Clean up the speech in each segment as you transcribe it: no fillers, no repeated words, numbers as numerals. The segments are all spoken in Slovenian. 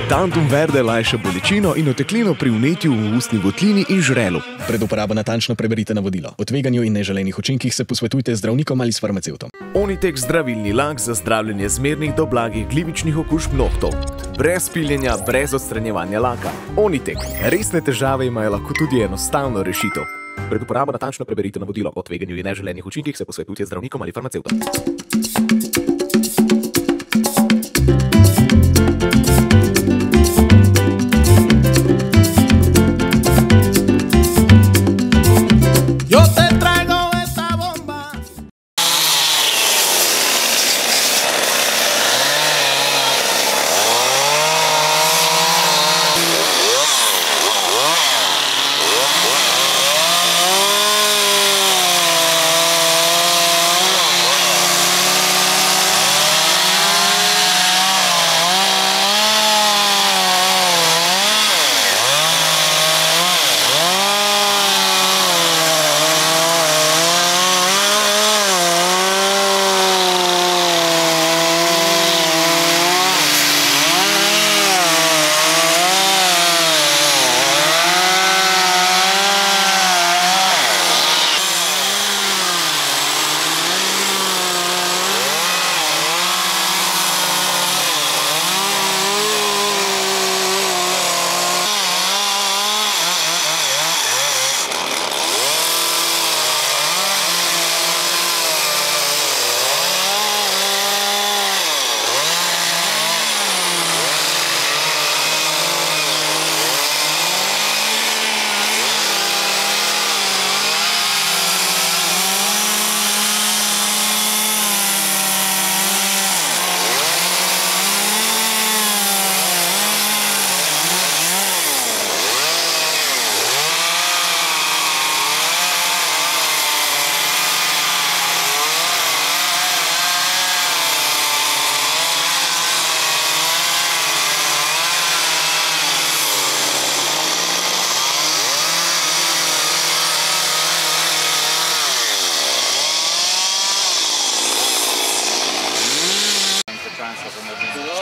Tantum verde lajša bolečino in oteklino pri vnetju v ustni votlini in žrelu. Pred uporabo natančno preberite navodilo. O tveganju in neželenih učinkih se posvetujte z zdravnikom ali s farmacevtom. Onitek zdravilni lak za zdravljenje zmernih do blagih glivičnih okužb nohtov. Brez piljenja, brez odstranjevanja laka. Onitek. Resne težave imajo lahko tudi enostavno rešitev. Pred uporabo natančno preberite navodilo. O tveganju in neželenih učinkih se posvetujte z zdravnikom ali farmacevtom.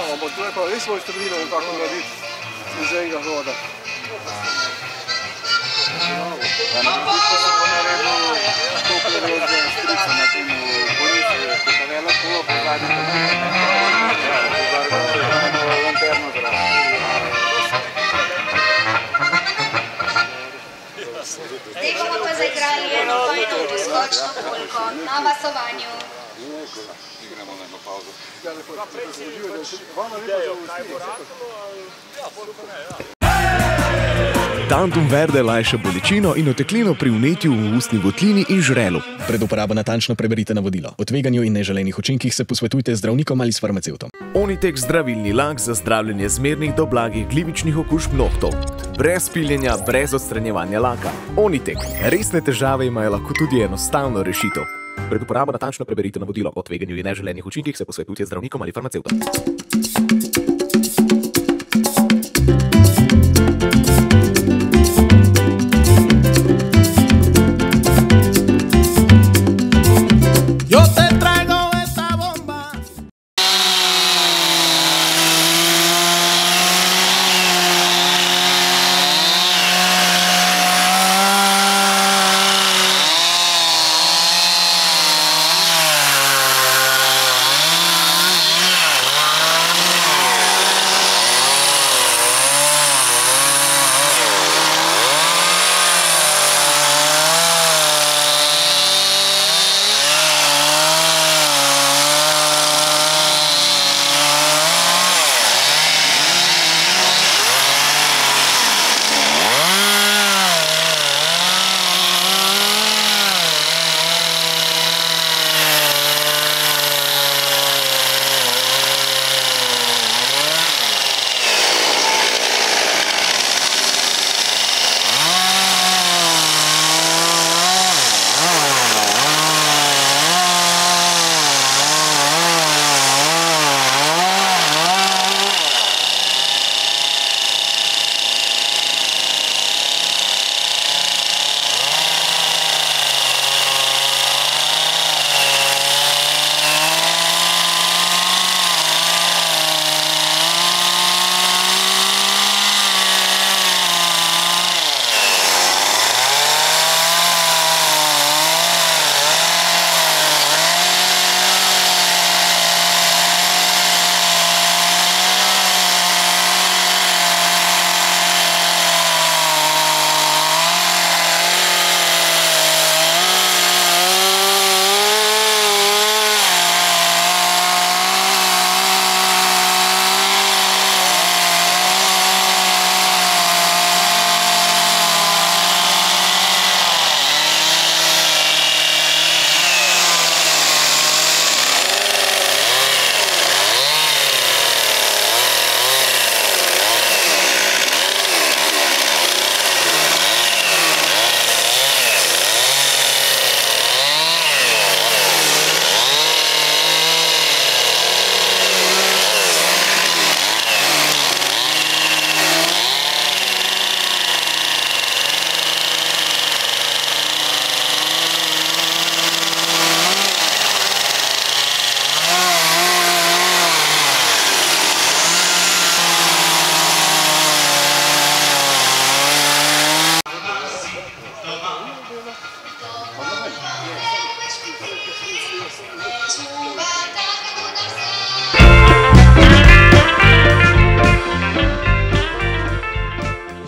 Ampak tu je pa res svoj strudilo, kako narediti iz enega hoda. Na Bisko sem pa naredil tople rožne strice na tem Borisu, ki se velik kolo po zadnjem lanterno zraven. Zdaj bomo pa zaigrali eno fajno skočno polko na vasovanju. Igramo na eno pauzo. Tantum verde lajša bolečino in oteklino pri vnetju v ustni votlini in žrelu. Pred uporabo natančno preberite navodilo. O tveganju in neželenih učinkih se posvetujte z zdravnikom ali s farmacevtom. Onitek zdravilni lak za zdravljenje zmernih do blagih glivičnih okužb nohtov. Brez piljenja, brez odstranjevanja laka. Onitek. Resne težave imajo lahko tudi enostavno rešitev. Pred uporabo natančno preberite navodilo. O tveganju in neželenih učinkih se posvetujte z zdravnikom ali farmacevtom.